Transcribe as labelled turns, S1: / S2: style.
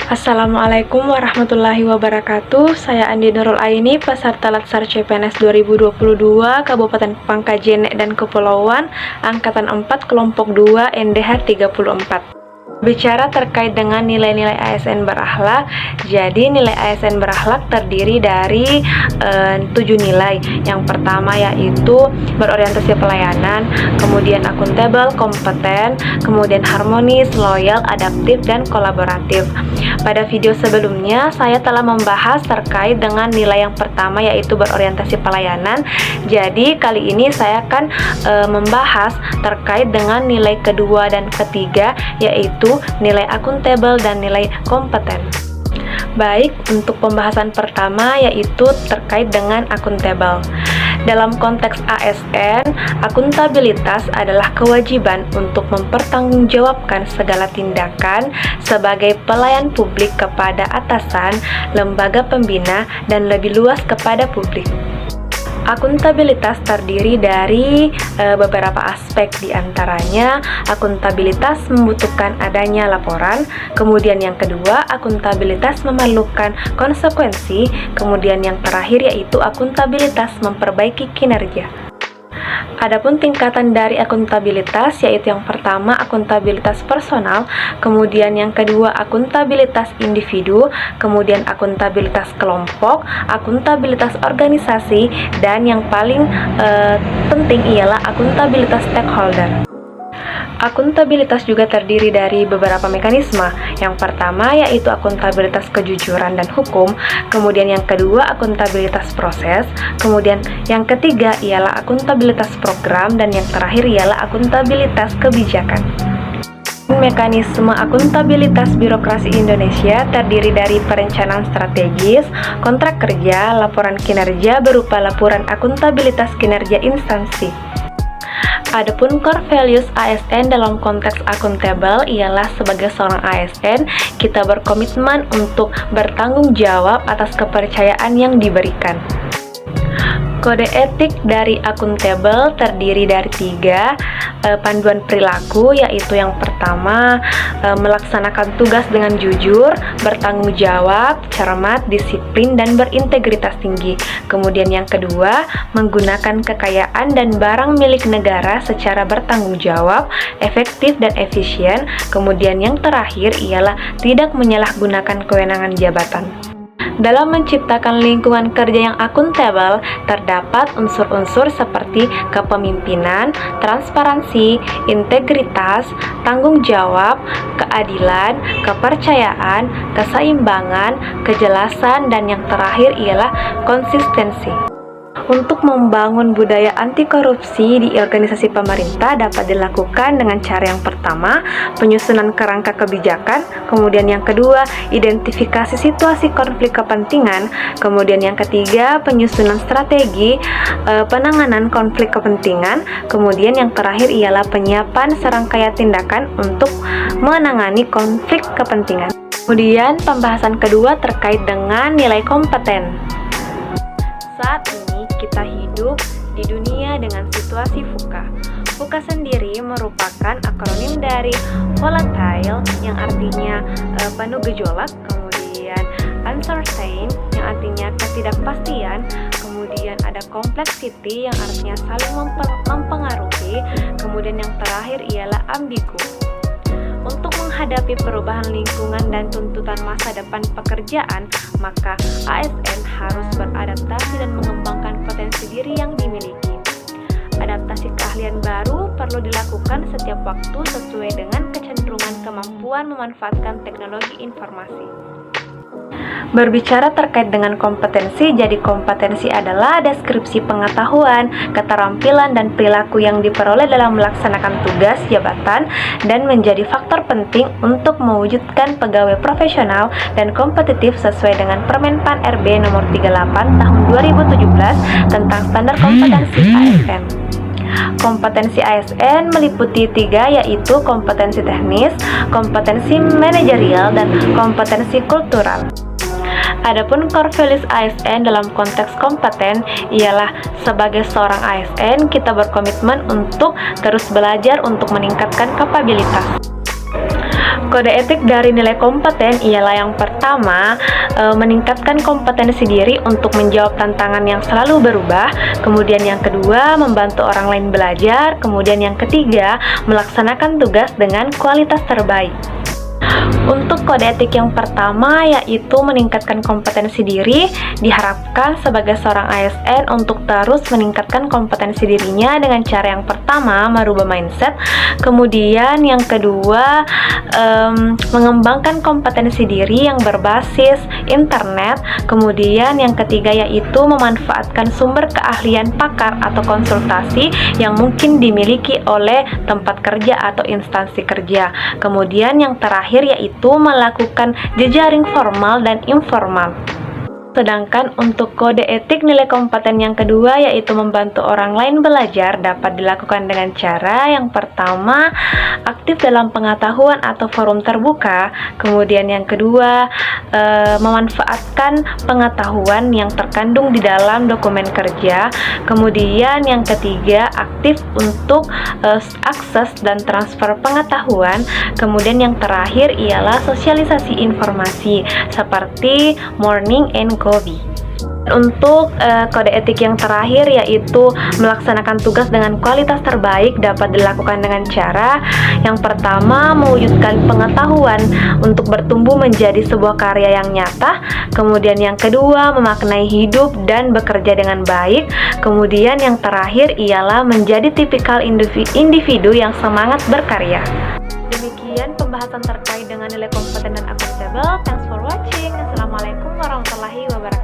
S1: Assalamualaikum warahmatullahi wabarakatuh. Saya Andi Nurul Aini, peserta Latsar CPNS 2022 Kabupaten Pangkajene dan Kepulauan, Angkatan 4 Kelompok 2 NDH 34. Bicara terkait dengan nilai-nilai ASN berakhlak, jadi nilai ASN berakhlak terdiri dari 7 nilai. Yang pertama yaitu berorientasi pelayanan, kemudian akuntabel, kompeten, kemudian harmonis, loyal, adaptif, dan kolaboratif. Pada video sebelumnya, saya telah membahas terkait dengan nilai yang pertama yaitu berorientasi pelayanan. Jadi kali ini saya akan membahas terkait dengan nilai kedua dan ketiga yaitu nilai akuntabel dan nilai kompeten. Baik, untuk pembahasan pertama yaitu terkait dengan akuntabel. Dalam konteks ASN, akuntabilitas adalah kewajiban untuk mempertanggungjawabkan segala tindakan sebagai pelayan publik kepada atasan, lembaga pembina, dan lebih luas kepada publik. Akuntabilitas terdiri dari beberapa aspek, diantaranya akuntabilitas membutuhkan adanya laporan, kemudian yang kedua akuntabilitas memerlukan konsekuensi, kemudian yang terakhir yaitu akuntabilitas memperbaiki kinerja. Adapun tingkatan dari akuntabilitas yaitu yang pertama akuntabilitas personal, kemudian yang kedua akuntabilitas individu, kemudian akuntabilitas kelompok, akuntabilitas organisasi, dan yang paling penting ialah akuntabilitas stakeholder. Akuntabilitas juga terdiri dari beberapa mekanisme. Yang pertama yaitu akuntabilitas kejujuran dan hukum, kemudian yang kedua akuntabilitas proses, kemudian yang ketiga ialah akuntabilitas program, dan yang terakhir ialah akuntabilitas kebijakan. Mekanisme akuntabilitas birokrasi Indonesia terdiri dari perencanaan strategis, kontrak kerja, laporan kinerja berupa laporan akuntabilitas kinerja instansi. Adapun core values ASN dalam konteks akuntabel ialah sebagai seorang ASN, kita berkomitmen untuk bertanggung jawab atas kepercayaan yang diberikan. Kode etik dari akuntabel terdiri dari 3 panduan perilaku, yaitu yang pertama melaksanakan tugas dengan jujur, bertanggung jawab, cermat, disiplin, dan berintegritas tinggi. Kemudian yang kedua, menggunakan kekayaan dan barang milik negara secara bertanggung jawab, efektif, dan efisien. Kemudian yang terakhir ialah tidak menyalahgunakan kewenangan jabatan. Dalam menciptakan lingkungan kerja yang akuntabel, terdapat unsur-unsur seperti kepemimpinan, transparansi, integritas, tanggung jawab, keadilan, kepercayaan, keseimbangan, kejelasan, dan yang terakhir ialah konsistensi. Untuk membangun budaya anti korupsi di organisasi pemerintah dapat dilakukan dengan cara yang pertama, penyusunan kerangka kebijakan, kemudian yang kedua, identifikasi situasi konflik kepentingan, kemudian yang ketiga, penyusunan strategi penanganan konflik kepentingan, kemudian yang terakhir ialah penyiapan serangkaian tindakan untuk menangani konflik kepentingan. Kemudian pembahasan kedua terkait dengan nilai kompeten. Saat ini kita hidup di dunia dengan situasi VUCA. VUCA sendiri merupakan akronim dari volatile yang artinya penuh gejolak, kemudian uncertain yang artinya ketidakpastian, kemudian ada complexity yang artinya saling mempengaruhi, kemudian yang terakhir ialah ambigu. Untuk menghadapi perubahan lingkungan dan tuntutan masa depan pekerjaan, maka ASN harus beradaptasi dan mengembangkan potensi diri yang dimiliki. Adaptasi keahlian baru perlu dilakukan setiap waktu sesuai dengan kecenderungan kemampuan memanfaatkan teknologi informasi. Berbicara terkait dengan kompetensi, jadi kompetensi adalah deskripsi pengetahuan, keterampilan, dan perilaku yang diperoleh dalam melaksanakan tugas jabatan dan menjadi faktor penting untuk mewujudkan pegawai profesional dan kompetitif sesuai dengan Permenpan RB nomor 38 tahun 2017 tentang standar kompetensi ASN. Kompetensi ASN meliputi 3 yaitu kompetensi teknis, kompetensi manajerial, dan kompetensi kultural. Adapun core values ASN dalam konteks kompeten ialah sebagai seorang ASN kita berkomitmen untuk terus belajar untuk meningkatkan kapabilitas. Kode etik dari nilai kompeten ialah yang pertama, meningkatkan kompetensi diri untuk menjawab tantangan yang selalu berubah. Kemudian yang kedua, membantu orang lain belajar. Kemudian yang ketiga, melaksanakan tugas dengan kualitas terbaik. Untuk kode etik yang pertama yaitu meningkatkan kompetensi diri, diharapkan sebagai seorang ASN untuk terus meningkatkan kompetensi dirinya dengan cara yang pertama merubah mindset, kemudian yang kedua mengembangkan kompetensi diri yang berbasis internet, kemudian yang ketiga yaitu memanfaatkan sumber keahlian pakar atau konsultasi yang mungkin dimiliki oleh tempat kerja atau instansi kerja. Kemudian yang terakhir yaitu melakukan jejaring formal dan informal. Sedangkan untuk kode etik nilai kompeten yang kedua yaitu membantu orang lain belajar dapat dilakukan dengan cara yang pertama, aktif dalam pengetahuan atau forum terbuka. Kemudian yang kedua, memanfaatkan pengetahuan yang terkandung di dalam dokumen kerja. Kemudian yang ketiga, aktif untuk akses dan transfer pengetahuan. Kemudian yang terakhir ialah sosialisasi informasi seperti morning and Gobi. Untuk kode etik yang terakhir yaitu melaksanakan tugas dengan kualitas terbaik dapat dilakukan dengan cara yang pertama, mewujudkan pengetahuan untuk bertumbuh menjadi sebuah karya yang nyata. Kemudian yang kedua, memaknai hidup dan bekerja dengan baik. Kemudian yang terakhir ialah menjadi tipikal individu yang semangat berkarya. Demikian pembahasan terkait dengan nilai kompeten dan akuntabel. Thanks for watching. Assalamualaikum warahmatullahi wabarakatuh.